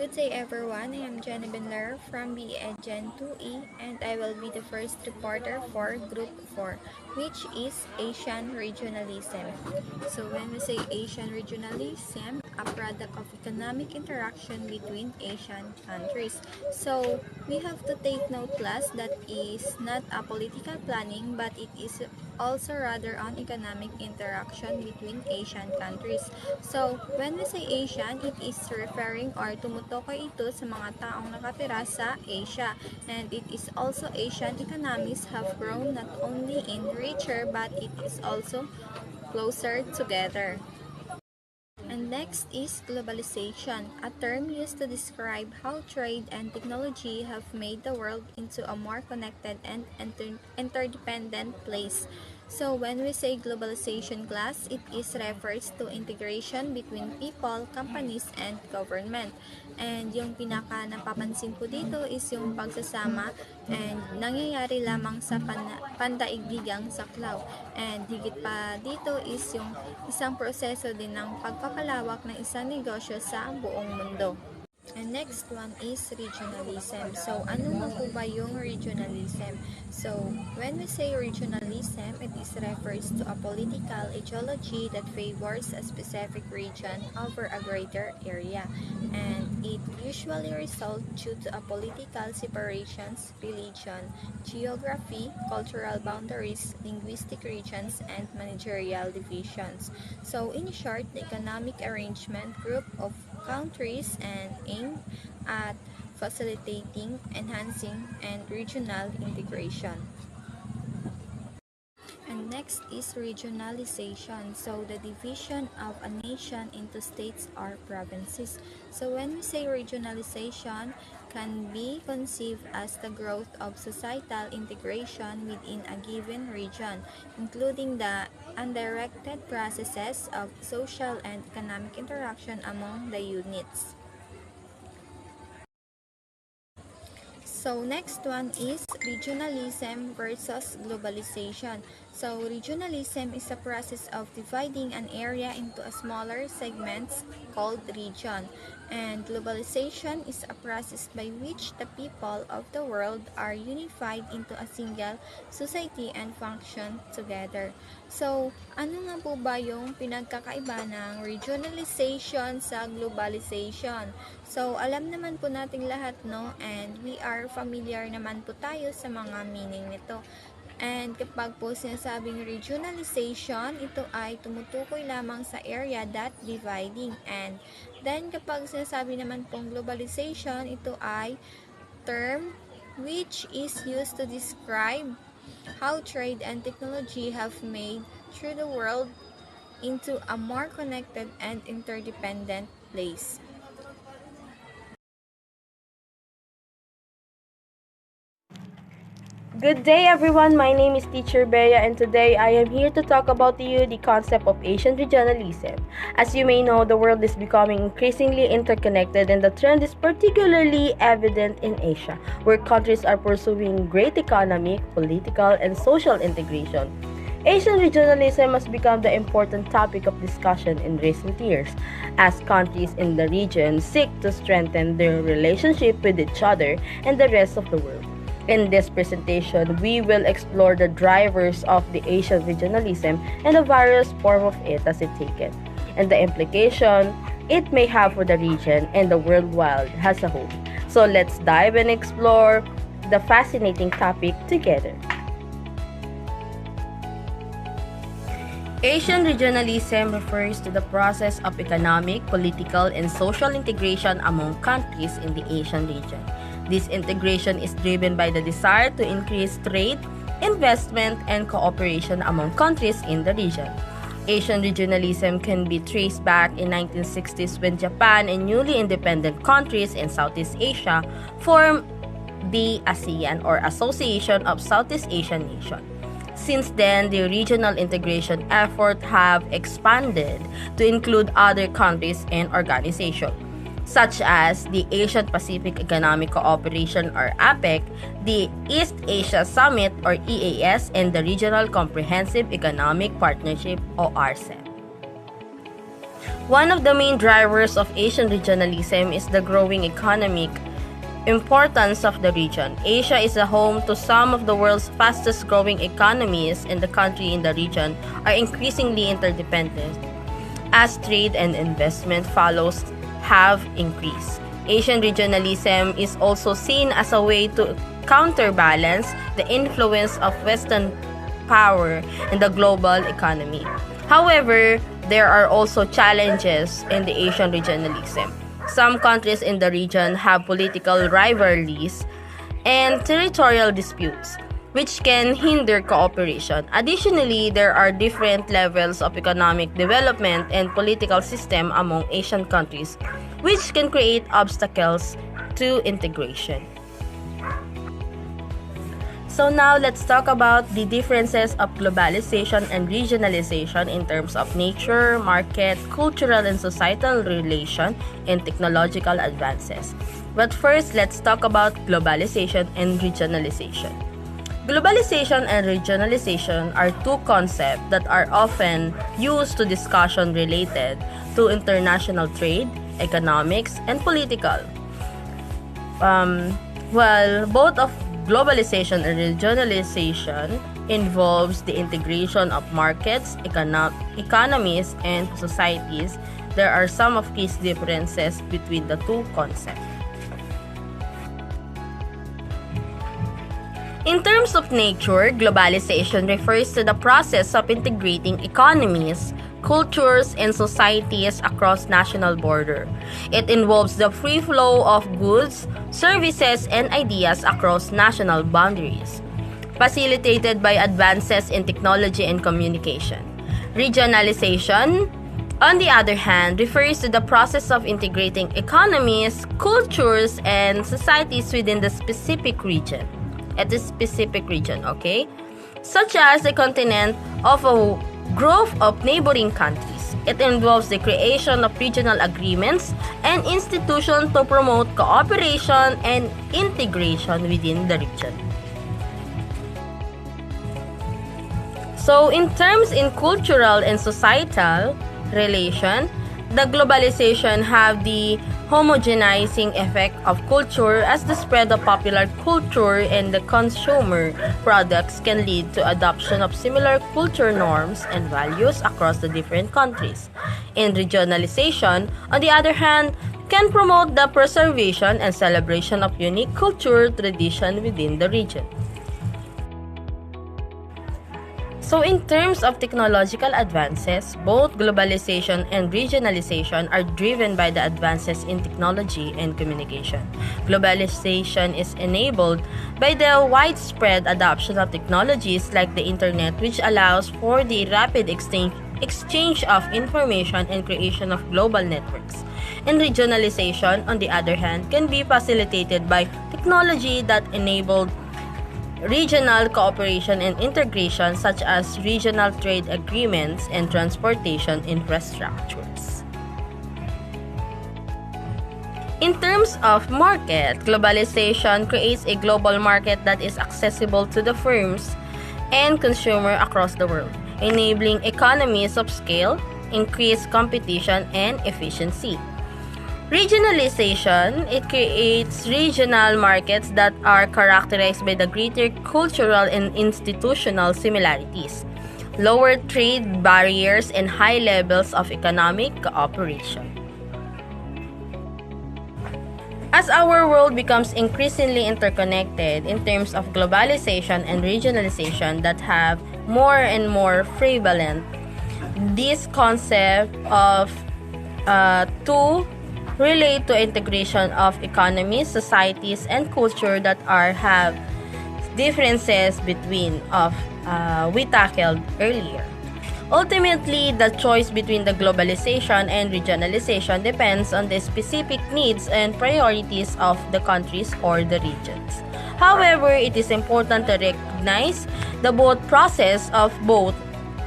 Good day everyone, I am Jenny Benler from BE Gen 2E and I will be the first reporter for Group 4, which is Asian Regionalism. So when we say Asian Regionalism, a product of economic interaction between Asian countries. So we have to take note class that is not a political planning but it is also rather on economic interaction between Asian countries. So, when we say Asian, it is referring or tumutukoy ito sa mga taong nakatira sa Asia. And it is also Asian economies have grown not only in richer but it is also closer together. And next is globalization, a term used to describe how trade and technology have made the world into a more connected and interdependent place. So when we say globalization class, it is refers to integration between people, companies, and government. And yung pinaka napapansin ko dito is yung pagsasama and nangyayari lamang sa pandaigdigang saklaw. And higit pa dito is yung isang proseso din ng pagpapalawak ng isang negosyo sa buong mundo. And next one is regionalism. So, ano nga po ba yung regionalism? So, when we say regionalism, it is refers to a political ideology that favors a specific region over a greater area. And it usually results due to a political separations, religion, geography, cultural boundaries, linguistic regions, and managerial divisions. So, in short, the economic arrangement group of countries and aim at facilitating, enhancing, and regional integration. And next is regionalization. So the division of a nation into states or provinces. So when we say regionalization, can be conceived as the growth of societal integration within a given region, including the undirected processes of social and economic interaction among the units. So next one is regionalism versus globalization. So regionalism is a process of dividing an area into a smaller segments called region. And globalization is a process by which the people of the world are unified into a single society and function together. So, ano nga po ba yung pinagkakaiba ng regionalization sa globalization? So, alam naman po nating lahat, no? And we are familiar naman po tayo sa mga meaning nito. And kapag po sinasabing regionalization, ito ay tumutukoy lamang sa area that dividing. And then kapag sinasabi naman pong globalization, ito ay term which is used to describe how trade and technology have made through the world into a more connected and interdependent place. Good day everyone, my name is Teacher Bea and today I am here to talk about to you the concept of Asian regionalism. As you may know, the world is becoming increasingly interconnected and the trend is particularly evident in Asia, where countries are pursuing great economic, political, and social integration. Asian regionalism has become the important topic of discussion in recent years, as countries in the region seek to strengthen their relationship with each other and the rest of the world. In this presentation, we will explore the drivers of the Asian regionalism and the various forms of it as it taken, and the implication it may have for the region and the world wide as a whole. So let's dive and explore the fascinating topic together. Asian regionalism refers to the process of economic, political, and social integration among countries in the Asian region. This integration is driven by the desire to increase trade, investment, and cooperation among countries in the region. Asian regionalism can be traced back in 1960s when Japan and newly independent countries in Southeast Asia formed the ASEAN or Association of Southeast Asian Nations. Since then, the regional integration effort have expanded to include other countries and organizations, such as the Asian Pacific Economic Cooperation or APEC, the East Asia Summit or EAS, and the Regional Comprehensive Economic Partnership or RCEP. One of the main drivers of Asian regionalism is the growing economic importance of the region. Asia is a home to some of the world's fastest growing economies, and the country in the region are increasingly interdependent as trade and investment follows have increased. Asian regionalism is also seen as a way to counterbalance the influence of Western power in the global economy. However, there are also challenges in the Asian regionalism. Some countries in the region have political rivalries and territorial disputes, which can hinder cooperation. Additionally, there are different levels of economic development and political system among Asian countries, which can create obstacles to integration. So now let's talk about the differences of globalization and regionalization in terms of nature, market, cultural and societal relation, and technological advances. But first, let's talk about globalization and regionalization. Globalization and regionalization are two concepts that are often used to discussion related to international trade, economics, and political. While both of globalization and regionalization involves the integration of markets, economies, and societies, there are some of key differences between the two concepts. In terms of nature, globalization refers to the process of integrating economies, cultures, and societies across national border. It involves the free flow of goods, services, and ideas across national boundaries, facilitated by advances in technology and communication. Regionalization, on the other hand, refers to the process of integrating economies, cultures, and societies within the specific region. Okay? Such as the continent of a group of neighboring countries. It involves the creation of regional agreements and institutions to promote cooperation and integration within the region. So, in cultural and societal relation, the globalization have the homogenizing effect of culture as the spread of popular culture and the consumer products can lead to adoption of similar culture norms and values across the different countries. In regionalization, on the other hand, can promote the preservation and celebration of unique culture tradition within the region. So in terms of technological advances, both globalization and regionalization are driven by the advances in technology and communication. Globalization is enabled by the widespread adoption of technologies like the internet, which allows for the rapid exchange of information and creation of global networks. And regionalization, on the other hand, can be facilitated by technology that enabled regional cooperation and integration such as regional trade agreements and transportation infrastructures. In terms of market, globalization creates a global market that is accessible to the firms and consumers across the world, enabling economies of scale, increased competition, and efficiency. Regionalization, it creates regional markets that are characterized by the greater cultural and institutional similarities, lower trade barriers, and high levels of economic cooperation. As our world becomes increasingly interconnected in terms of globalization and regionalization that have more and more prevalent, this concept of two relate to integration of economies, societies, and culture that have differences between we tackled earlier. Ultimately, the choice between the globalization and regionalization depends on the specific needs and priorities of the countries or the regions. However, it is important to recognize the both process of both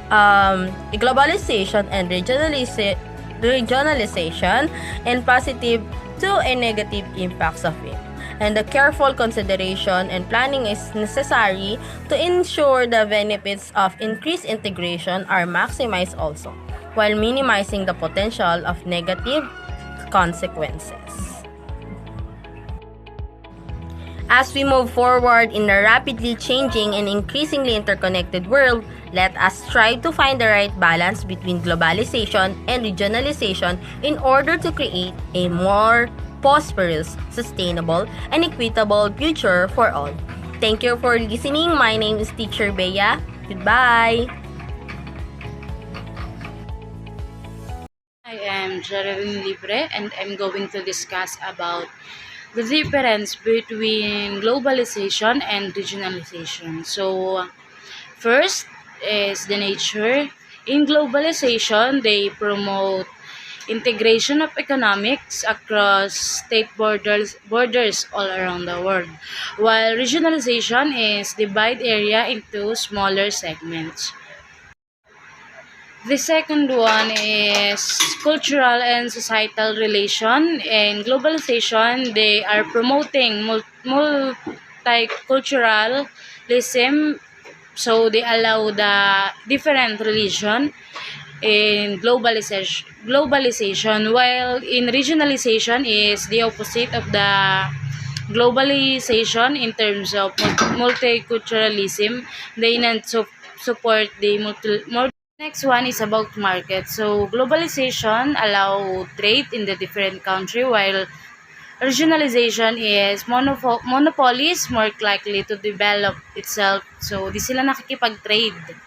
globalization and regionalization and positive to and negative impacts of it. And the careful consideration and planning is necessary to ensure the benefits of increased integration are maximized also. while minimizing the potential of negative consequences. As we move forward in a rapidly changing and increasingly interconnected world, let us strive to find the right balance between globalization and regionalization in order to create a more prosperous, sustainable, and equitable future for all. Thank you for listening. My name is Teacher Bea. Goodbye. I am Geraldine Libre and I'm going to discuss about the difference between globalization and regionalization. So, first is the nature. In globalization, they promote integration of economics across state borders all around the world, while regionalization is divide area into smaller segments. The second one is cultural and societal relation. In globalization, they are promoting multiculturalism, so they allow the different religion in globalization, while in regionalization is the opposite of the globalization in terms of multiculturalism. They not support the Next one is about market. So globalization allow trade in the different country, while regionalization is monopolies more likely to develop itself. So di sila nakikipag-trade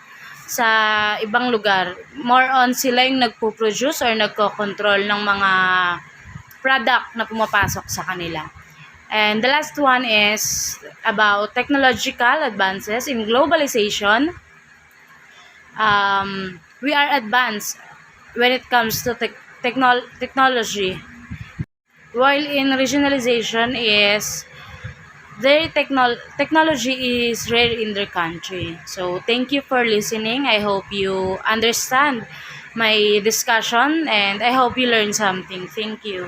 sa ibang lugar. More on sila yung nagpo-produce or nagko-control ng mga product na pumapasok sa kanila. And the last one is about technological advances in globalization. We are advanced when it comes to technology, while in regionalization is their technology is rare in their country. So thank you for listening. I hope you understand my discussion and I hope you learn something. Thank you.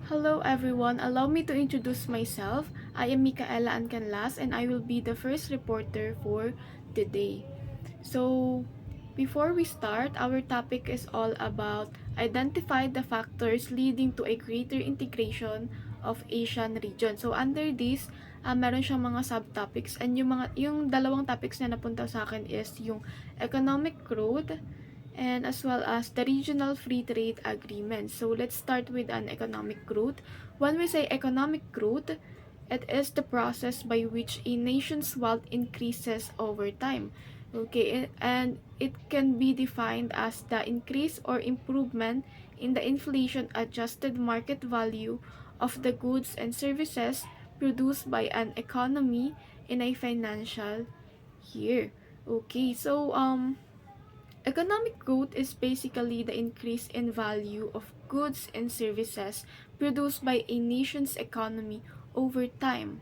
Hello everyone, allow me to introduce myself. I am Micaela Ancanlas and I will be the first reporter for today. So, before we start, our topic is all about identify the factors leading to a greater integration of Asian region. So, under this, meron siyang mga subtopics and yung dalawang topics na napunta sa akin is yung economic growth and as well as the regional free trade agreement. So let's start with an economic growth. When we say economic growth, it is the process by which a nation's wealth increases over time. Okay, and it can be defined as the increase or improvement in the inflation adjusted market value of the goods and services produced by an economy in a financial year. Okay, so economic growth is basically the increase in value of goods and services produced by a nation's economy over time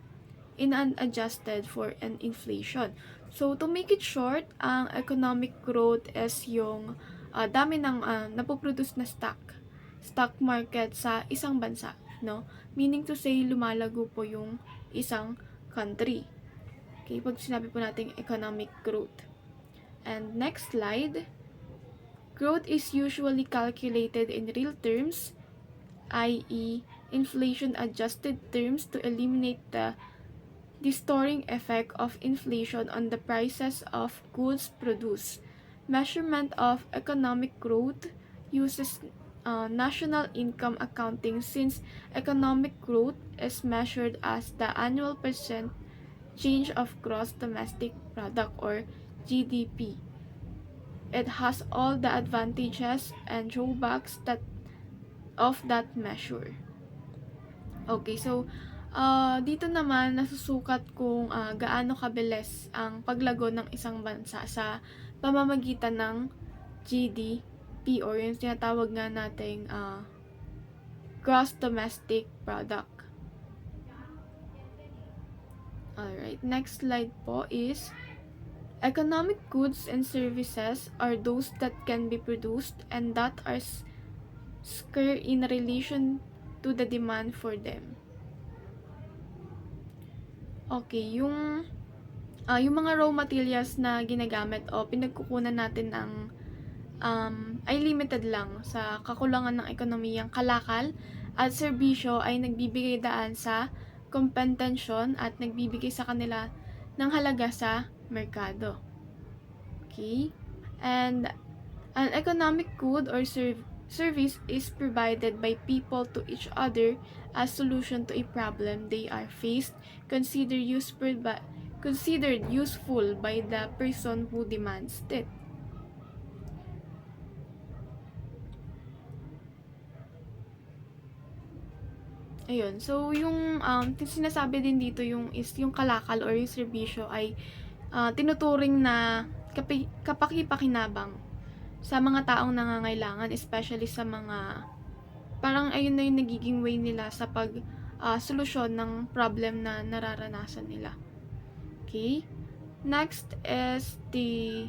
in unadjusted for an inflation. So, to make it short, ang economic growth is yung dami ng napoproduce na stock market sa isang bansa, no? Meaning to say, lumalago po yung isang country. Okay, pag sinabi po natin economic growth. And next slide. Growth is usually calculated in real terms, i.e., inflation-adjusted terms to eliminate the distorting effect of inflation on the prices of goods produced. Measurement of economic growth uses national income accounting since economic growth is measured as the annual percent change of gross domestic product or GDP. It has all the advantages and drawbacks of that measure. Okay, so dito naman nasusukat kung gaano kabilis ang paglago ng isang bansa sa pamamagitan ng GDP or yung tinatawag nga nating gross domestic product. Alright, next slide po is economic goods and services are those that can be produced and that are scarce in relation to the demand for them. Okay, yung mga raw materials na ginagamit o pinagkukunan natin ng ay limited lang sa kakulangan ng ekonomiyang kalakal at serbisyo ay nagbibigay daan sa kompetensyon at nagbibigay sa kanila ng halaga sa merkado. Okay? And an economic good or service is provided by people to each other as solution to a problem they are faced, considered useful by the person who demands it. Ayun. So, yung sinasabi din dito yung kalakal or yung serbisyo ay tinuturing na kapakipakinabang sa mga taong nangangailangan, especially sa mga parang ayun na yung nagiging way nila sa solusyon ng problem na nararanasan nila. Okay? Next is the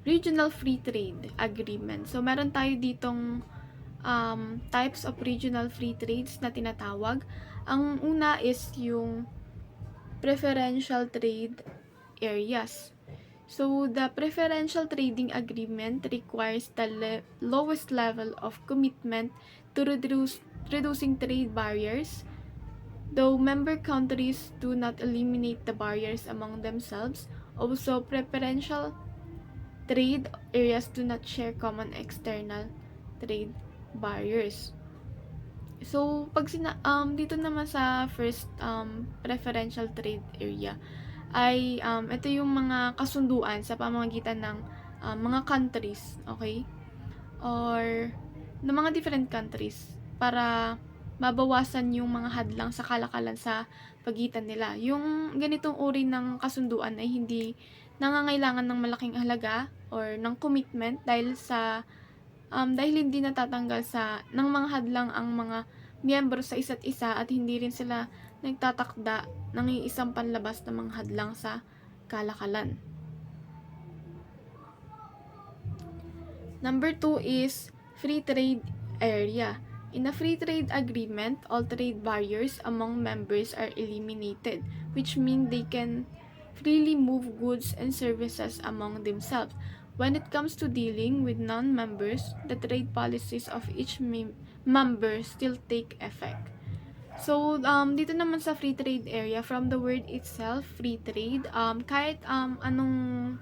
regional free trade agreement. So, meron tayo ditong types of regional free trades na tinatawag. Ang una is yung preferential trade areas. So, the preferential trading agreement requires the lowest level of commitment to reducing trade barriers. Though member countries do not eliminate the barriers among themselves, also preferential trade areas do not share common external trade barriers. So, dito naman sa first preferential trade area ay ito yung mga kasunduan sa pamamagitan ng mga countries, okay? Or ng mga different countries para mabawasan yung mga hadlang sa kalakalan sa pagitan nila. Yung ganitong uri ng kasunduan ay hindi nangangailangan ng malaking halaga or ng commitment dahil hindi natatanggal ng mga hadlang ang mga miyembro sa isa't isa at hindi rin sila nagtatakda ng isang panlabas na mga hadlang sa kalakalan. Number 2 is free trade area. In a free trade agreement, all trade barriers among members are eliminated, which means they can freely move goods and services among themselves. When it comes to dealing with non-members, the trade policies of each member still take effect. So, dito naman sa free trade area, from the word itself, free trade, kahit anong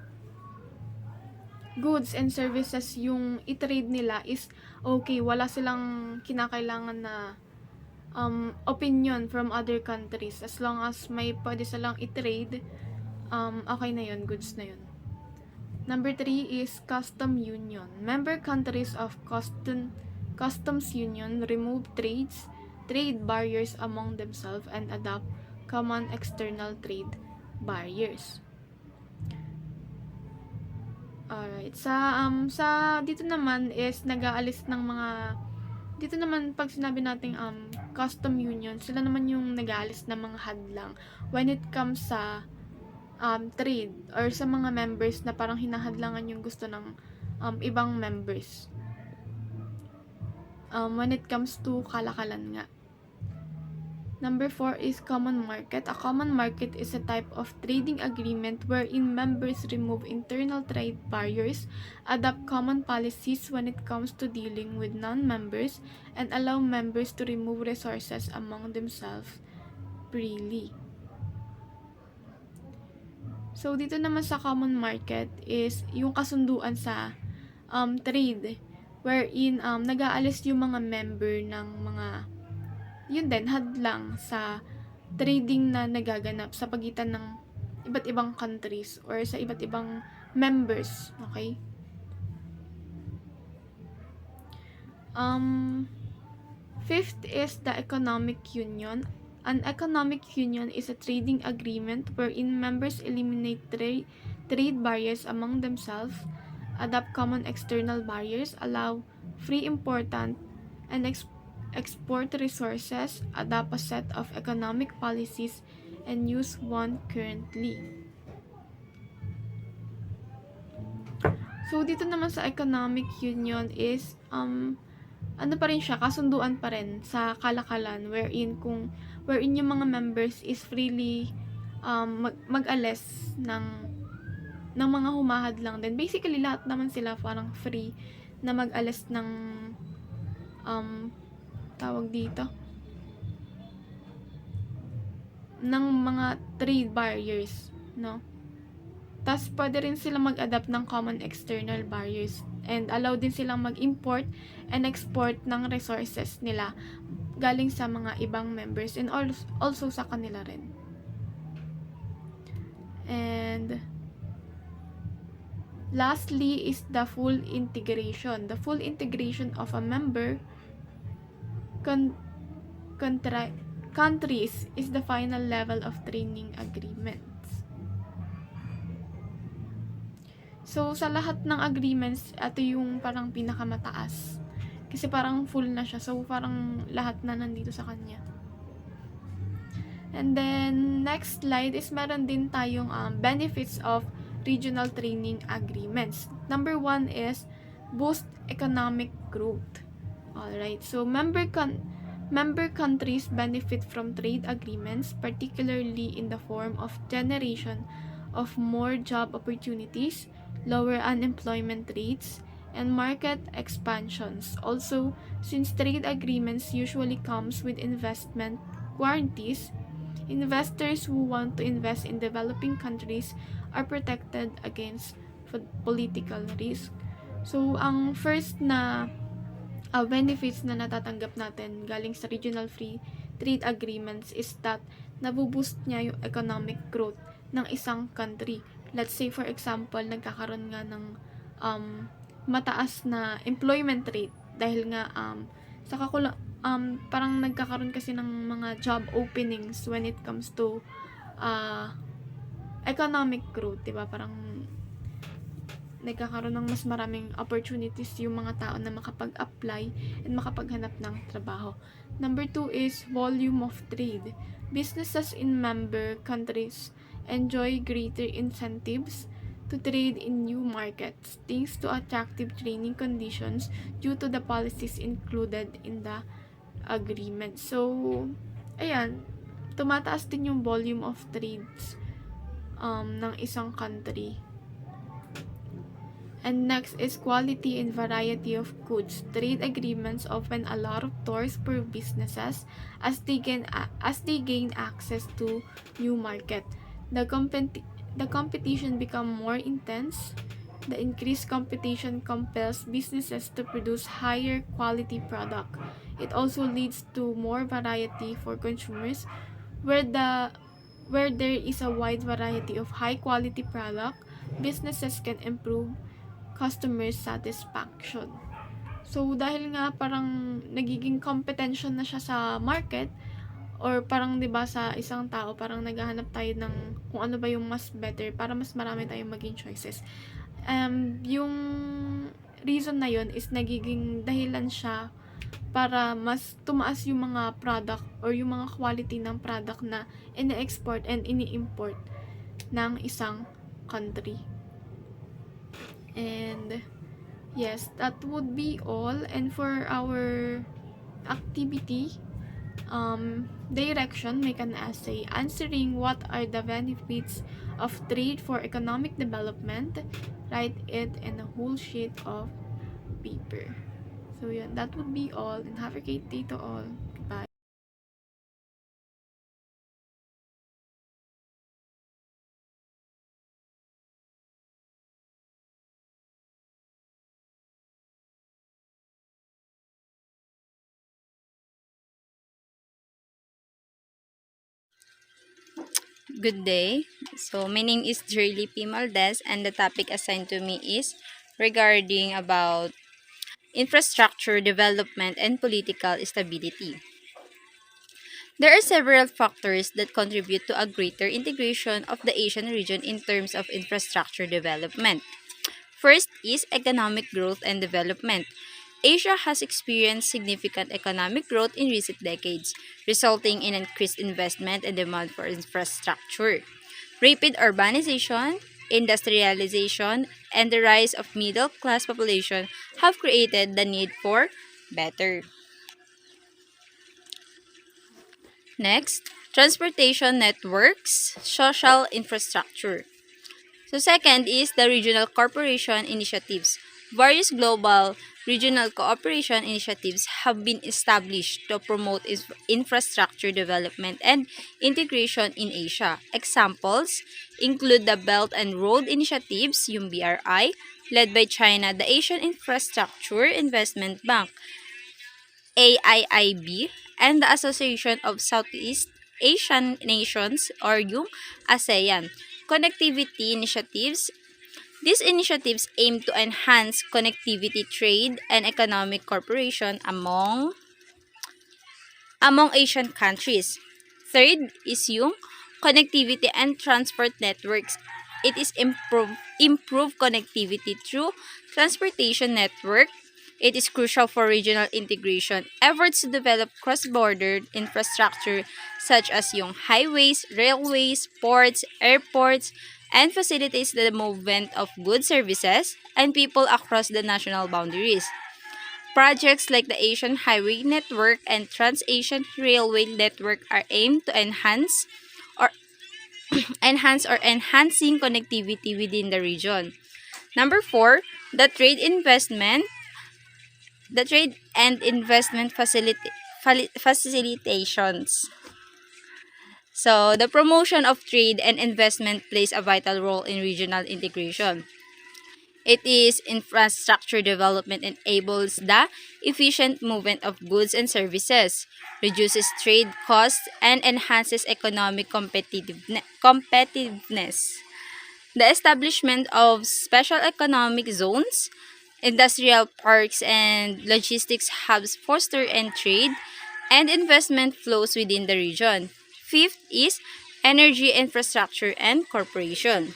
goods and services yung i-trade nila is okay, wala silang kinakailangan na opinion from other countries. As long as may pwede silang i-trade, okay na yun, goods na yun. Number 3 is custom union. Member countries of customs union remove trade barriers among themselves and adopt common external trade barriers. Alright. Sa dito naman is nag-aalis ng mga dito naman pag sinabi nating custom union, sila naman yung nag-aalis ng mga hadlang when it comes sa trade or sa mga members na parang hinahadlangan yung gusto ng ibang members. When it comes to kalakalan nga. Number 4 is common market. A common market is a type of trading agreement wherein members remove internal trade barriers, adopt common policies when it comes to dealing with non-members, and allow members to remove resources among themselves freely. So, dito naman sa common market is yung kasunduan sa trade wherein nag-aalis yung mga member ng mga yun din, hadlang sa trading na nagaganap sa pagitan ng iba't ibang countries or sa iba't ibang members. Okay? Fifth is the economic union. An economic union is a trading agreement wherein members eliminate trade barriers among themselves, adopt common external barriers, allow free important and export resources, adopt a set of economic policies, and use one currently. So, dito naman sa economic union is, ano pa rin siya, kasunduan pa rin sa kalakalan wherein yung mga members is freely mag-alis ng mga humahad lang din. Basically, lahat naman sila parang free na mag-alis ng um, tawag dito, ng mga trade barriers, no? Tas pwede rin sila mag-adapt ng common external barriers and allow din silang mag-import and export ng resources nila galing sa mga ibang members and also sa kanila rin. And lastly is the full integration. The full integration of a member con- countries is the final level of training agreements. So, sa lahat ng agreements, ito yung parang pinakamataas. Kasi parang full na siya. So, parang lahat na nandito sa kanya. And then, next slide is meron din tayong benefits of regional training agreements. Number 1 is boost economic growth. Alright, so member countries benefit from trade agreements, particularly in the form of generation of more job opportunities, lower unemployment rates, and market expansions. Also, since trade agreements usually comes with investment guarantees, investors who want to invest in developing countries are protected against political risk. So, ang first na benefits na natatanggap natin galing sa regional free trade agreements is that nabuboost niya yung economic growth ng isang country. Let's say, for example, nagkakaroon nga ng mataas na employment rate dahil nga sa parang nagkakaroon kasi ng mga job openings when it comes to economic growth, 'di ba? Parang nagkakaroon ng mas maraming opportunities yung mga tao na makapag-apply and makapaghanap ng trabaho. Number 2 is volume of trade. Businesses in member countries enjoy greater incentives to trade in new markets thanks to attractive training conditions due to the policies included in the agreement. So, ayan, tumataas din yung volume of trades ng isang country. And next is quality and variety of goods. Trade agreements open a lot of doors for businesses as they gain access to new market. The competition become more intense. The increased competition compels businesses to produce higher quality product. It also leads to more variety for consumers where there is a wide variety of high quality product, businesses can improve customer satisfaction. So, dahil nga parang nagiging competition na siya sa market, or parang 'di ba sa isang tao parang naghahanap tayo ng kung ano ba yung mas better para mas marami tayong maging choices. Yung reason na yun is nagiging dahilan siya para mas tumaas yung mga product or yung mga quality ng product na ini-export and ini-import ng isang country. And yes, that would be all. And for our activity direction, make an essay answering what are the benefits of trade for economic development. Write it in a whole sheet of paper. So yeah, that would be all, and have a great day to all. Goodbye. Good day. So my name is Jerly P. Maldes and the topic assigned to me is regarding about infrastructure development and political stability. There are several factors that contribute to a greater integration of the Asian region in terms of infrastructure development. First is economic growth and development. Asia has experienced significant economic growth in recent decades, resulting in increased investment and demand for infrastructure. Rapid urbanization, industrialization, and the rise of middle class population have created the need for better. Next, transportation networks, social infrastructure. So second is the regional cooperation initiatives. Various global regional cooperation initiatives have been established to promote infrastructure development and integration in Asia. Examples include the Belt and Road Initiatives, yung BRI, led by China, the Asian Infrastructure Investment Bank, AIIB, and the Association of Southeast Asian Nations, or yung ASEAN. Connectivity initiatives. These initiatives aim to enhance connectivity, trade, and economic cooperation among Asian countries. Third is yung connectivity and transport networks. It is improve connectivity through transportation network. It is crucial for regional integration. Efforts to develop cross-border infrastructure such as yung highways, railways, ports, airports, and facilitates the movement of goods, services, and people across the national boundaries. Projects like the Asian Highway Network and Trans-Asian Railway Network are aimed to or enhancing connectivity within the region. Number 4, the trade and investment facilitations. So, the promotion of trade and investment plays a vital role in regional integration. It is infrastructure development enables the efficient movement of goods and services, reduces trade costs, and enhances economic competitiveness. The establishment of special economic zones, industrial parks, and logistics hubs foster and trade and investment flows within the region. Fifth is energy infrastructure and corporation.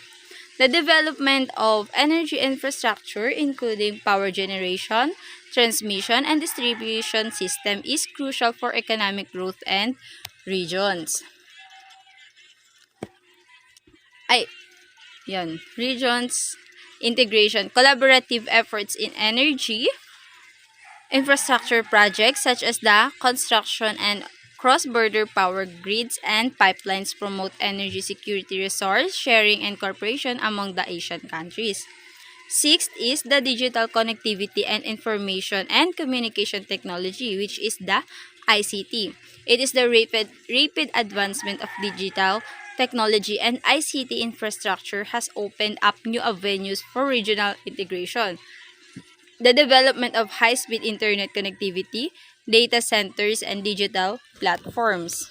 The development of energy infrastructure, including power generation, transmission, and distribution system, is crucial for economic growth and regions. Regions integration, collaborative efforts in energy infrastructure projects such as the construction and cross-border power grids and pipelines promote energy security, resource sharing, and cooperation among the Asian countries. Sixth is the digital connectivity and information and communication technology, which is the ICT. It is the rapid advancement of digital technology and ICT infrastructure has opened up new avenues for regional integration. The development of high-speed internet connectivity, data centers, and digital platforms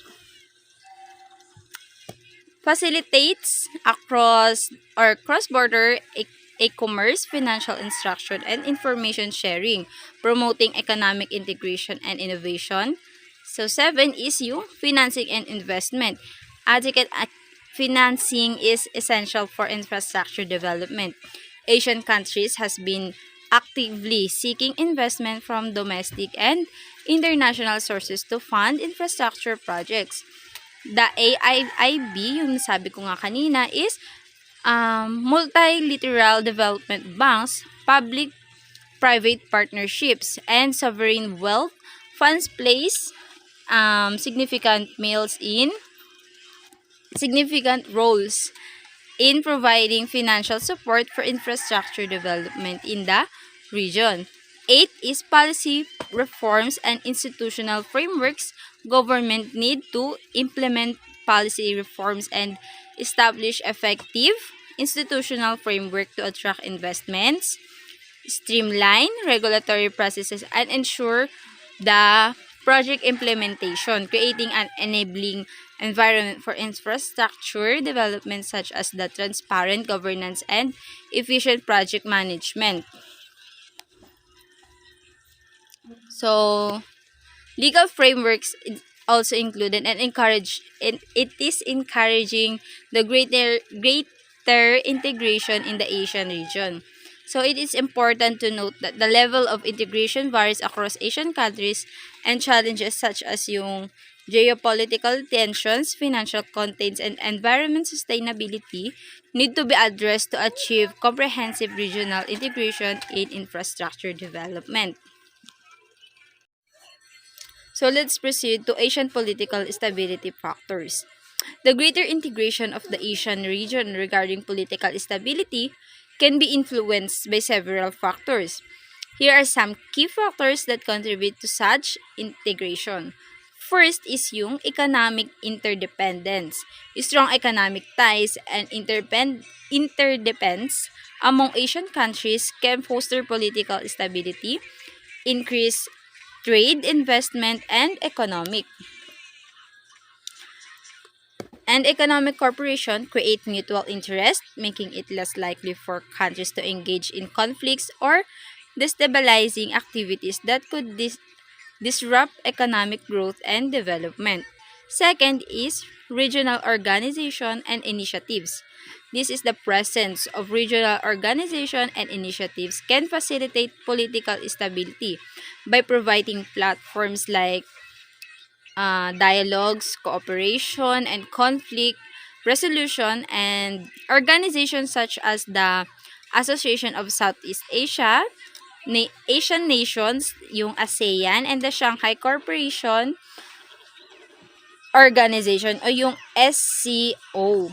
facilitates across or cross-border e-commerce, financial instruction, and information sharing, promoting economic integration and innovation. So, 7 is yung financing and investment. Adequate financing is essential for infrastructure development. Asian countries has been actively seeking investment from domestic and international sources to fund infrastructure projects. The AIIB, yung sabi ko nga kanina, is multilateral development banks, public-private partnerships, and sovereign wealth funds plays significant roles in providing financial support for infrastructure development in the region. 8 is policy reforms and institutional frameworks. Government need to implement policy reforms and establish effective institutional framework to attract investments, streamline regulatory processes, and ensure the project implementation, creating an enabling environment for infrastructure development such as the transparent governance and efficient project management. So, legal frameworks also included and it is encouraging the greater integration in the Asian region. So it is important to note that the level of integration varies across Asian countries and challenges such as yung geopolitical tensions, financial constraints, and environment sustainability need to be addressed to achieve comprehensive regional integration in infrastructure development. So let's proceed to Asian political stability factors. The greater integration of the Asian region regarding political stability can be influenced by several factors. Here are some key factors that contribute to such integration. First is yung economic interdependence. Strong economic ties and interdependence among Asian countries can foster political stability, increase trade, investment, and economic cooperation create mutual interest, making it less likely for countries to engage in conflicts or destabilizing activities that could disrupt economic growth and development. Second is regional organization and initiatives. This is the presence of regional organization and initiatives can facilitate political stability by providing platforms like dialogues, cooperation, and conflict resolution, and organizations such as the Association of Southeast Asia, Asian Nations, yung ASEAN, and the Shanghai Cooperation Organization o yung SCO.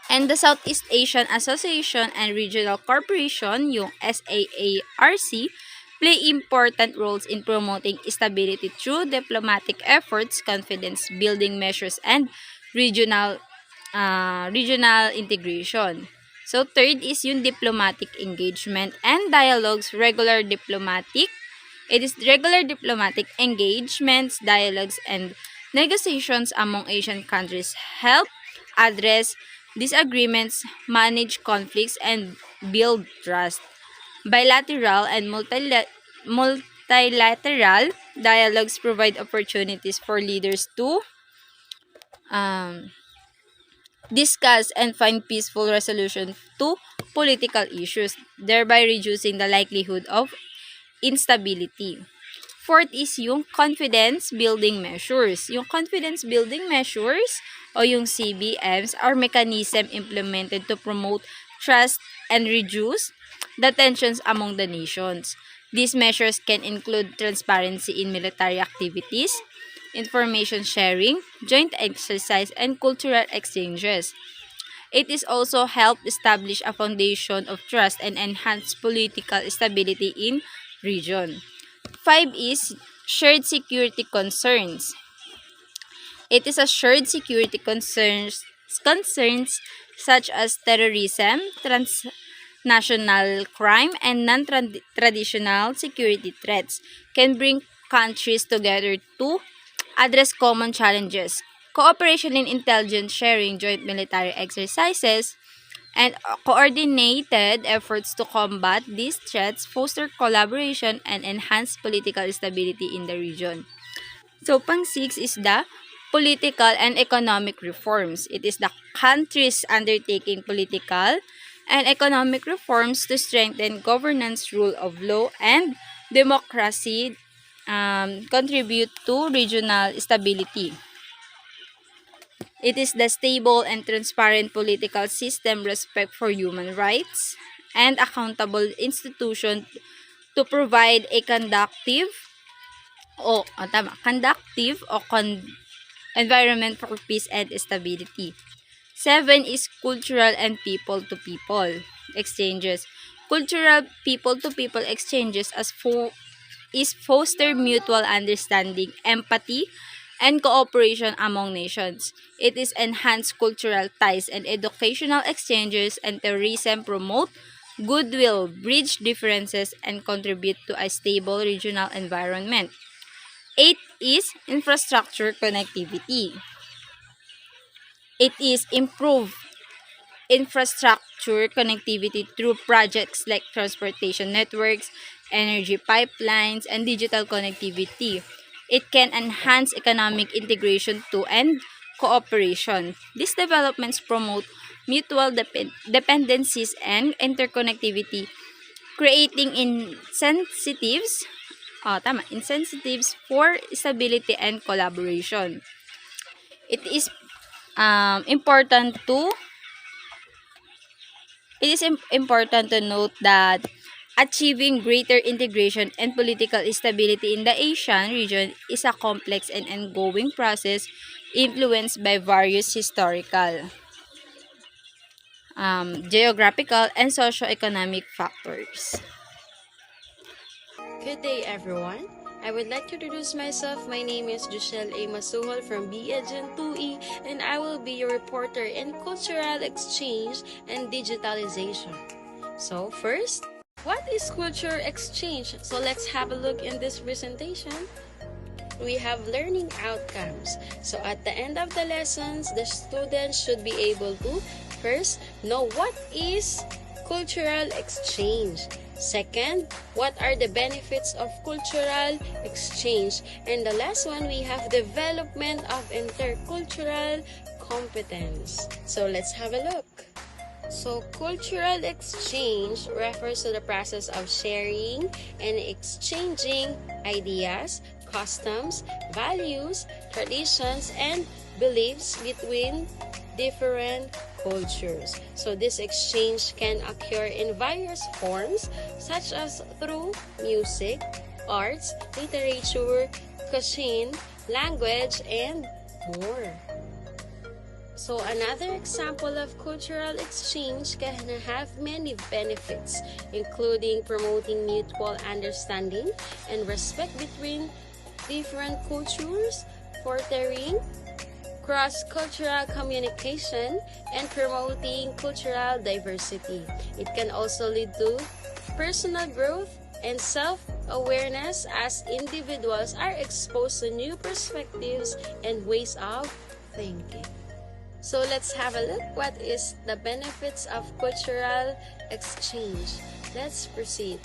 And the Southeast Asian Association and Regional Corporation, yung SAARC, play important roles in promoting stability through diplomatic efforts, confidence building measures, and regional regional integration. So third is yung diplomatic engagement and dialogues, regular diplomatic engagements, dialogues, and negotiations among Asian countries help address disagreements, manage conflicts, and build trust. Bilateral and multilateral dialogues provide opportunities for leaders to um, discuss and find peaceful resolution to political issues, thereby reducing the likelihood of instability. Fourth is yung confidence building measures. Yung confidence building measures o yung CBMs are mechanism implemented to promote trust and reduce the tensions among the nations. These measures can include transparency in military activities, information sharing, joint exercise, and cultural exchanges. It is also helped establish a foundation of trust and enhance political stability in region. Five is shared security concerns. It is a shared security concerns such as terrorism, transnational crime, and non-traditional security threats can bring countries together to address common challenges. Cooperation in intelligence sharing, joint military exercises, and coordinated efforts to combat these threats foster collaboration and enhance political stability in the region. So, pang-6 is the political and economic reforms. It is the countries undertaking political and economic reforms to strengthen governance, rule of law, and democracy, contribute to regional stability. It is the stable and transparent political system, respect for human rights, and accountable institution to provide a environment for peace and stability. 7 is cultural and people-to-people exchanges. Cultural people-to-people exchanges is foster mutual understanding, empathy, and cooperation among nations. It is enhance cultural ties and educational exchanges, and tourism promote goodwill, bridge differences, and contribute to a stable regional environment. 8 is infrastructure connectivity. It is improve infrastructure connectivity through projects like transportation networks, energy pipelines, and digital connectivity. It can enhance economic integration too and cooperation. These developments promote mutual dependencies and interconnectivity, creating incentives for stability and collaboration. It is important to It is important to note that Achieving greater integration and political stability in the Asian region is a complex and ongoing process influenced by various historical, geographical, and socio-economic factors. Good day, everyone. I would like to introduce myself. My name is Jushel A. Masuhol from BEdGen 2E, and I will be your reporter in cultural exchange and digitalization. So, first, what is culture exchange? So, let's have a look in this presentation. We have learning outcomes. So at the end of the lessons, the students should be able to first know what is cultural exchange. Second, what are the benefits of cultural exchange? And the last one, we have development of intercultural competence. So let's have a look. So, cultural exchange refers to the process of sharing and exchanging ideas, customs, values, traditions, and beliefs between different cultures. So, this exchange can occur in various forms, such as through music, arts, literature, cuisine, language, and more. So another example of cultural exchange can have many benefits, including promoting mutual understanding and respect between different cultures, fostering cross-cultural communication, and promoting cultural diversity. It can also lead to personal growth and self-awareness as individuals are exposed to new perspectives and ways of thinking. So let's have a look what is the benefits of cultural exchange. Let's proceed.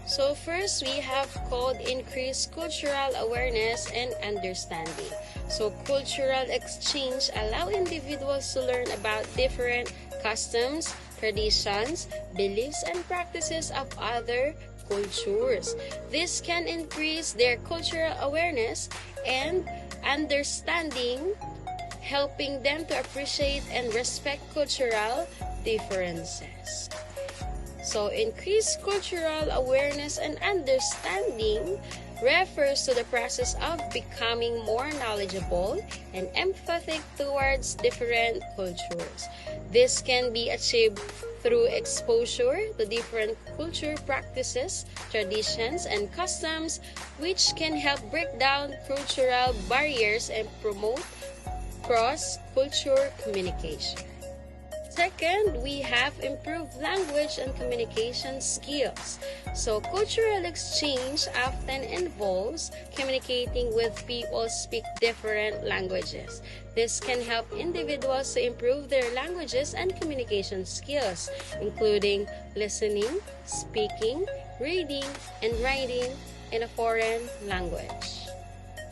So first we have called increased cultural awareness and understanding. So cultural exchange allow individuals to learn about different customs, traditions, beliefs, and practices of other cultures. This can increase their cultural awareness and understanding, helping them to appreciate and respect cultural differences. So, increased cultural awareness and understanding refers to the process of becoming more knowledgeable and empathetic towards different cultures. This can be achieved through exposure to different culture practices, traditions, and customs, which can help break down cultural barriers and promote cross-cultural communication. Second, we have improved language and communication skills. So, cultural exchange often involves communicating with people who speak different languages. This can help individuals to improve their languages and communication skills, including listening, speaking, reading, and writing in a foreign language.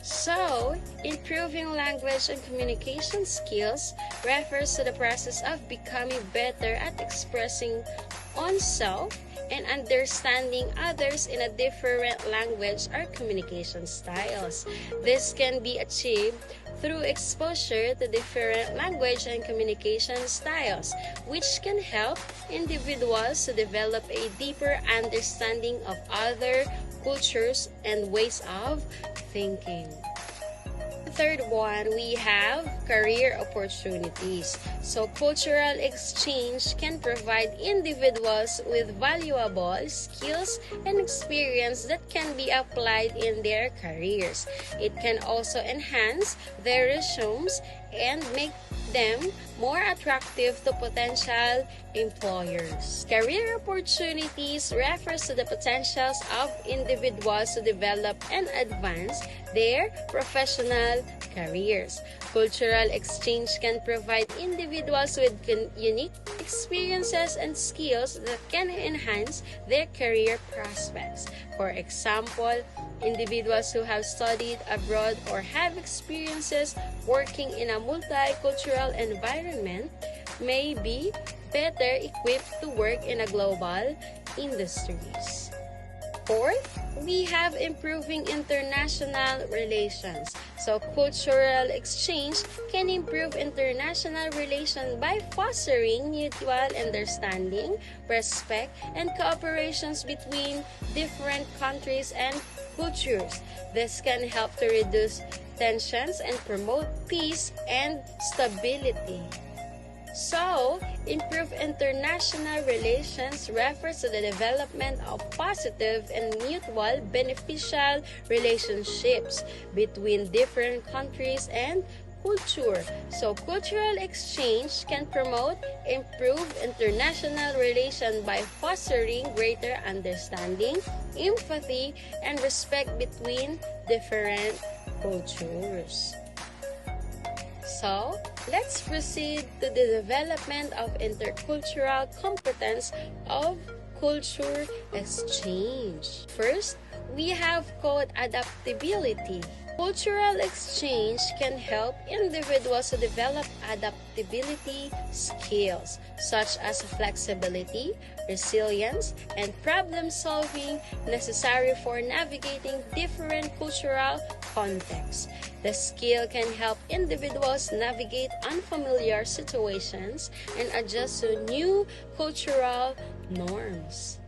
So, improving language and communication skills refers to the process of becoming better at expressing oneself and understanding others in a different language or communication styles. This can be achieved through exposure to different language and communication styles, which can help individuals to develop a deeper understanding of other cultures and ways of thinking. Third one, we have career opportunities. So cultural exchange can provide individuals with valuable skills and experience that can be applied in their careers. It can also enhance their resumes and make them more attractive to potential employers. Career opportunities refers to the potentials of individuals to develop and advance their professional careers. Cultural exchange can provide individuals with unique experiences and skills that can enhance their career prospects. For example, individuals who have studied abroad or have experiences working in a multicultural environment may be better equipped to work in a global industries. Fourth, we have improving international relations. So cultural exchange can improve international relations by fostering mutual understanding, respect, and cooperations between different countries and cultures. This can help to reduce tensions and promote peace and stability. So, improve international relations refers to the development of positive and mutual beneficial relationships between different countries and culture. So, cultural exchange can promote improved international relations by fostering greater understanding, empathy, and respect between different cultures. So, let's proceed to the development of intercultural competence of culture exchange. First, we have called adaptability. Cultural exchange can help individuals to develop adaptability skills such as flexibility, resilience, and problem solving necessary for navigating different cultural contexts. The skill can help individuals navigate unfamiliar situations and adjust to new cultural norms.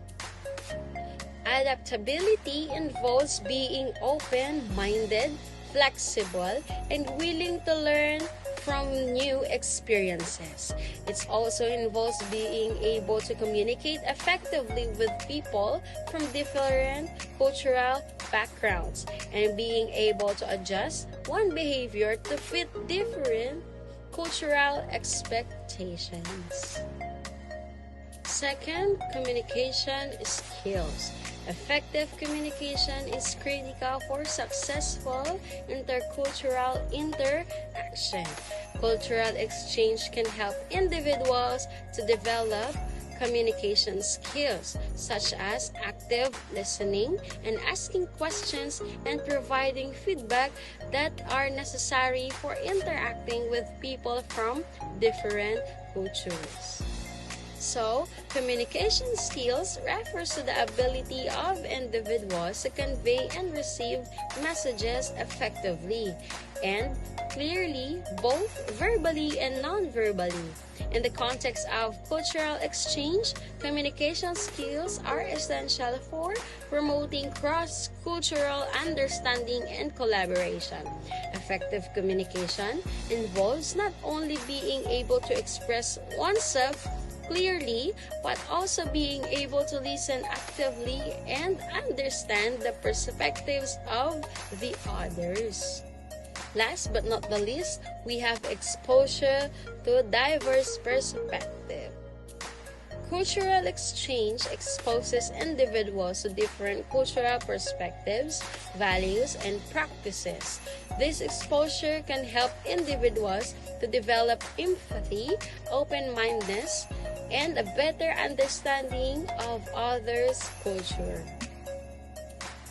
Adaptability involves being open-minded, flexible, and willing to learn from new experiences. It also involves being able to communicate effectively with people from different cultural backgrounds and being able to adjust one behavior to fit different cultural expectations. Second, communication skills. Effective communication is critical for successful intercultural interaction. Cultural exchange can help individuals to develop communication skills such as active listening and asking questions and providing feedback that are necessary for interacting with people from different cultures. So, communication skills refers to the ability of individuals to convey and receive messages effectively and clearly, both verbally and non-verbally. In the context of cultural exchange, communication skills are essential for promoting cross-cultural understanding and collaboration. Effective communication involves not only being able to express oneself clearly, but also being able to listen actively and understand the perspectives of the others. Last but not the least, we have exposure to diverse perspective. Cultural exchange exposes individuals to different cultural perspectives, values, and practices. This exposure can help individuals to develop empathy, open-mindedness, and a better understanding of others' culture.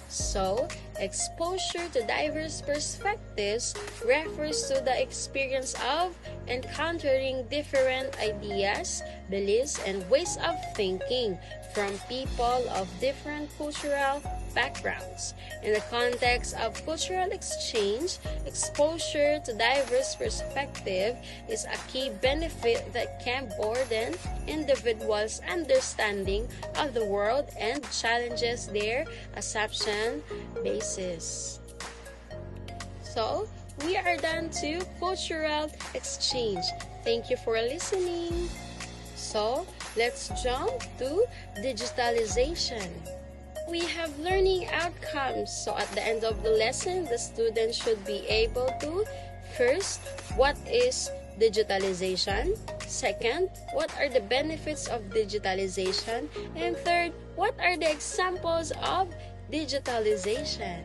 So, exposure to diverse perspectives refers to the experience of encountering different ideas, beliefs, and ways of thinking from people of different cultural backgrounds. In the context of cultural exchange, exposure to diverse perspective is a key benefit that can broaden individuals' understanding of the world and challenges their assumption basis. So, we are done to cultural exchange. Thank you for listening. So, let's jump to digitalization. We have learning outcomes. So, at the end of the lesson, the student should be able to first, what is digitalization? Second, what are the benefits of digitalization? And third, what are the examples of digitalization?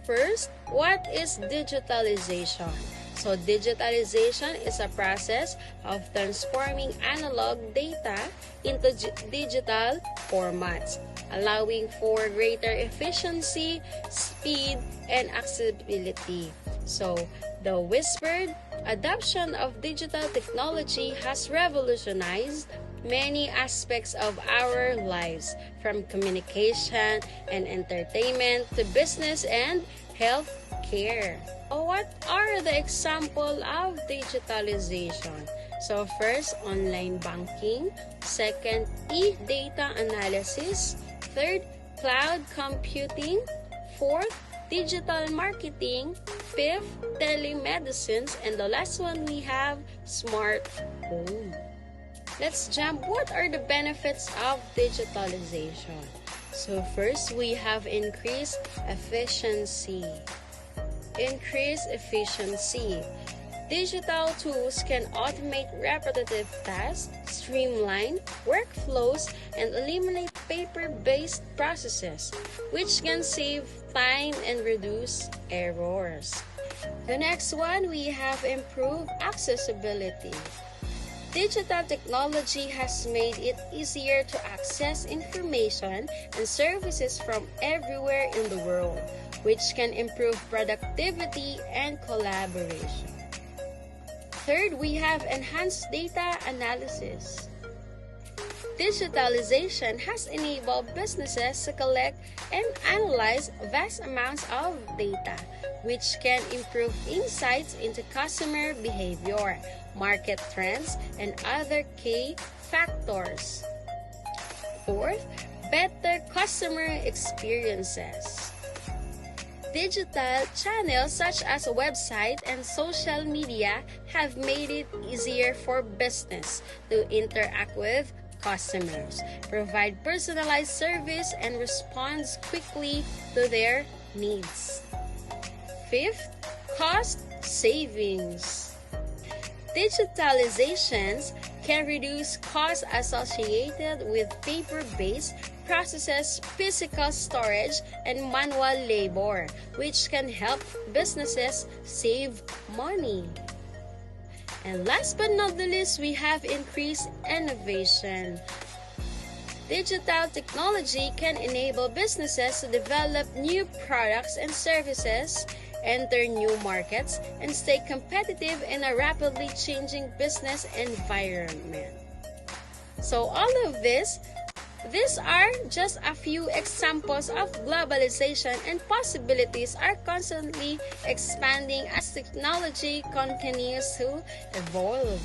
First, what is digitalization? So, digitalization is a process of transforming analog data into digital formats, allowing for greater efficiency, speed, and accessibility. So, the whispered adoption of digital technology has revolutionized many aspects of our lives, from communication and entertainment to business and health care. What are the example of digitalization? So first, online banking. Second, e-data analysis. Third, cloud computing. Fourth, digital marketing. Fifth, telemedicines. And the last one we have, smart home. Let's jump. What are the benefits of digitalization? So first, we have increased efficiency. Increase efficiency. Digital tools can automate repetitive tasks, streamline workflows, and eliminate paper-based processes, which can save time and reduce errors. The next one, we have improved accessibility. Digital technology has made it easier to access information and services from everywhere in the world, which can improve productivity and collaboration. Third, we have enhanced data analysis. Digitalization has enabled businesses to collect and analyze vast amounts of data, which can improve insights into customer behavior, market trends, and other key factors. Fourth, better customer experiences. Digital channels such as a website and social media have made it easier for business to interact with customers, provide personalized service, and respond quickly to their needs. Fifth, cost savings. Digitalizations can reduce costs associated with paper-based processes, physical storage, and manual labor, which can help businesses save money. And last but not the least, we have increased innovation. Digital technology can enable businesses to develop new products and services, enter new markets, and stay competitive in a rapidly changing business environment. So all of these are just a few examples of globalization, and possibilities are constantly expanding as technology continues to evolve.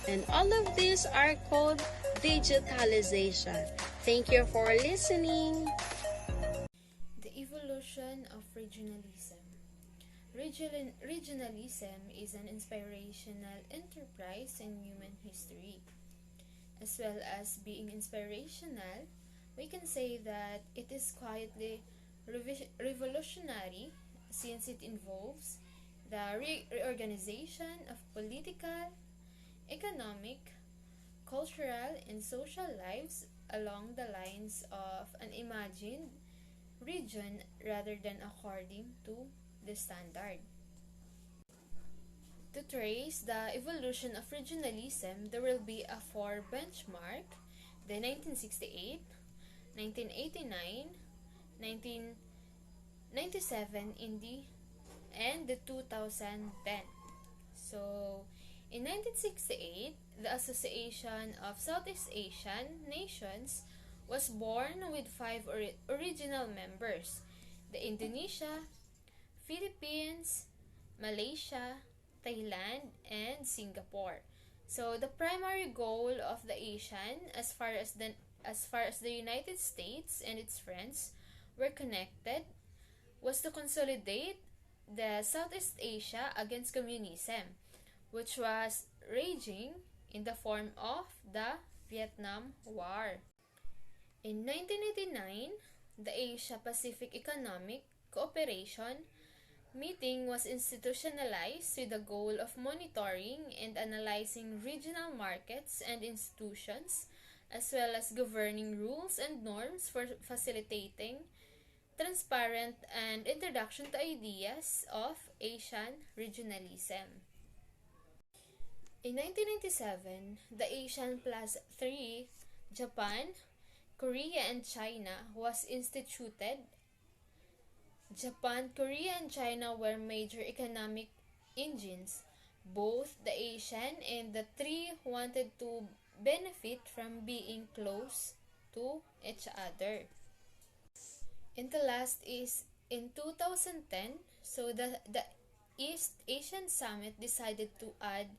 And all of these are called digitalization. Thank you for listening. The evolution of regionalism. Regionalism is an inspirational enterprise in human history. As well as being inspirational, we can say that it is quietly revolutionary since it involves the reorganization of political, economic, cultural, and social lives along the lines of an imagined region rather than according to the standard. To trace the evolution of regionalism, there will be a four benchmark: the 1968, 1989, 1997 and the 2010. So, in 1968, the Association of Southeast Asian Nations was born with five original members: the Indonesia, Philippines, Malaysia, Thailand, and Singapore. So the primary goal of the ASEAN, as far as the United States and its friends were connected, was to consolidate the Southeast Asia against communism, which was raging in the form of the Vietnam War. In 1989, the Asia-Pacific Economic Cooperation meeting was institutionalized with the goal of monitoring and analyzing regional markets and institutions, as well as governing rules and norms for facilitating transparent and introduction to ideas of Asian regionalism. In 1997, the Asian Plus 3, Japan, Korea, and China was instituted. Japan, Korea, and China were major economic engines. Both the Asian and the three wanted to benefit from being close to each other. And the last is In 2010, the East Asian Summit decided to add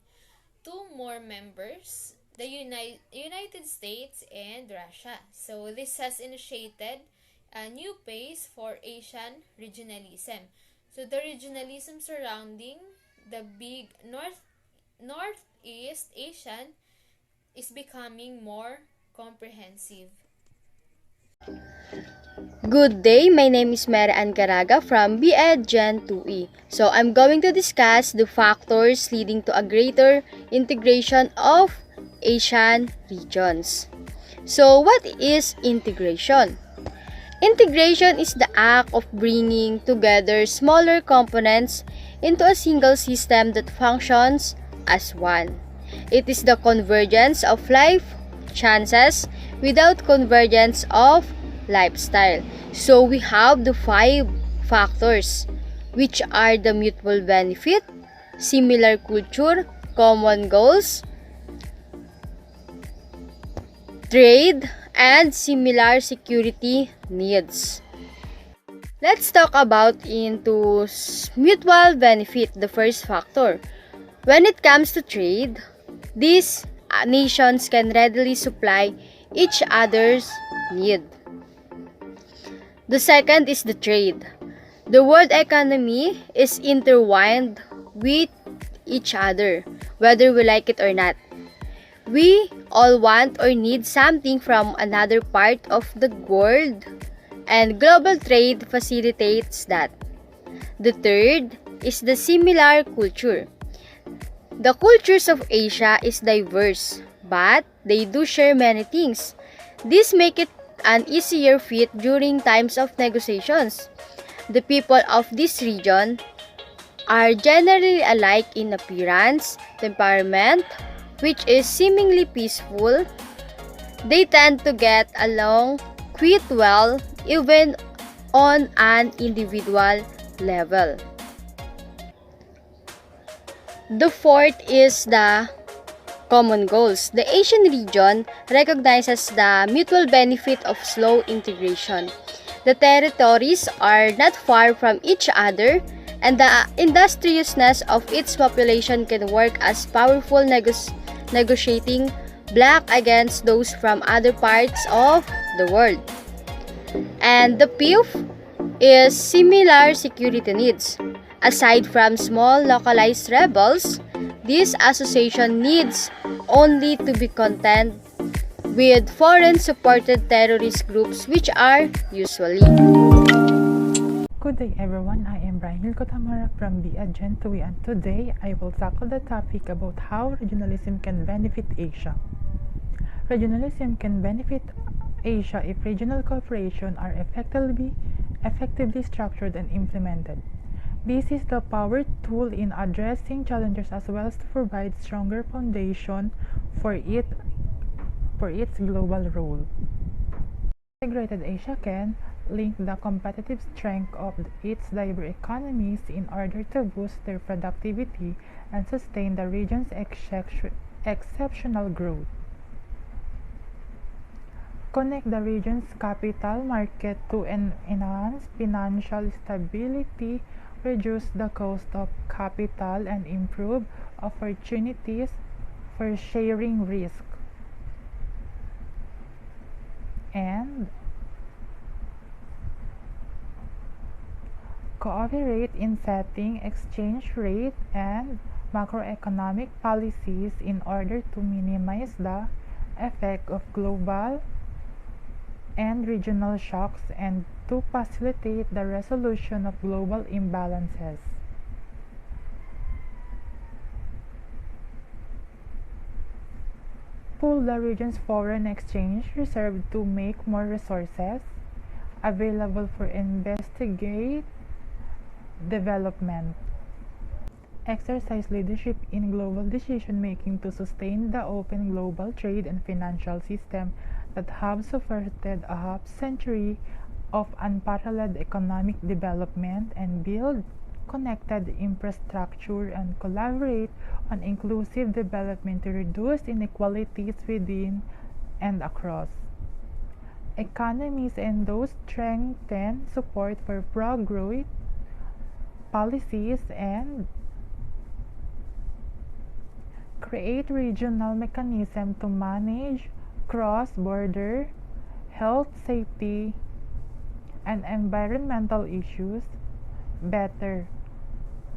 two more members, the United States and Russia. So this has initiated a new phase for Asian regionalism. So the regionalism surrounding the big Northeast Asian is becoming more comprehensive. Good day, my name is Mary Ann Caraga from B.Ed Gen 2E. So I'm going to discuss the factors leading to a greater integration of Asian regions. So what is integration? Integration is the act of bringing together smaller components into a single system that functions as one. It is the convergence of life chances without convergence of lifestyle. So we have the five factors, which are the mutual benefit, similar culture, common goals, trade, and similar security needs. Let's talk about into mutual benefit, the first factor. When it comes to trade, these nations can readily supply each other's need. The second is the trade. The world economy is intertwined with each other, whether we like it or not. We all want or need something from another part of the world, and global trade facilitates that. The third is the similar culture. The cultures of Asia is diverse, but they do share many things. This make it an easier fit during times of negotiations. The people of this region are generally alike in appearance, temperament, which is seemingly peaceful. They tend to get along quite well even on an individual level. The fourth is the common goals. The Asian region recognizes the mutual benefit of slow integration. The territories are not far from each other, and the industriousness of its population can work as powerful negotiating bloc against those from other parts of the world. And the fifth is similar security needs. Aside from small localized rebels, this association needs only to be content with foreign-supported terrorist groups, which are usually. Good day everyone, I am Brian Kotamara from the Gen 2, and today I will tackle the topic about how regionalism can benefit Asia. Regionalism can benefit Asia if regional cooperation are effectively structured and implemented. This is the power tool in addressing challenges as well as to provide stronger foundation for its global role. Integrated Asia can link the competitive strength of its diverse economies in order to boost their productivity and sustain the region's exceptional growth. Connect the region's capital market to enhance financial stability, reduce the cost of capital, and improve opportunities for sharing risk. And cooperate in setting exchange rate and macroeconomic policies in order to minimize the effect of global and regional shocks and to facilitate the resolution of global imbalances. Pool the region's foreign exchange reserve to make more resources available for investigate development. Exercise leadership in global decision making to sustain the open global trade and financial system that have supported a half-century of unparalleled economic development, and build connected infrastructure and collaborate on inclusive development to reduce inequalities within and across. economies and those strengthen support for pro-growth policies and create regional mechanisms to manage cross-border health, safety, and environmental issues better.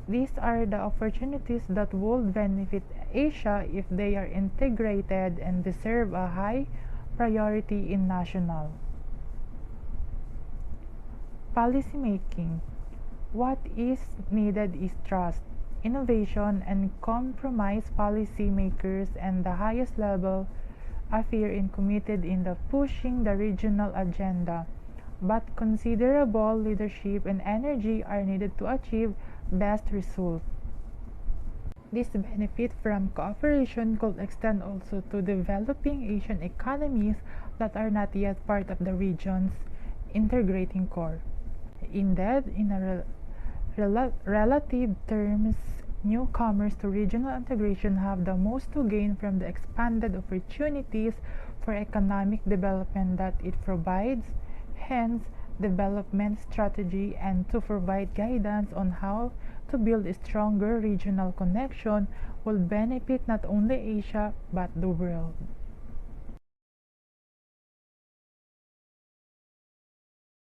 These are the opportunities that would benefit Asia if they are integrated and deserve a high priority in national policymaking. What is needed is trust, innovation, and compromise. Policymakers and the highest level appear in committed in the pushing the regional agenda, but considerable leadership and energy are needed to achieve best results. This benefit from cooperation could extend also to developing Asian economies that are not yet part of the region's integrating core. Indeed, in a relative terms, newcomers to regional integration have the most to gain from the expanded opportunities for economic development that it provides, hence, development strategy, and to provide guidance on how to build a stronger regional connection will benefit not only Asia but the world.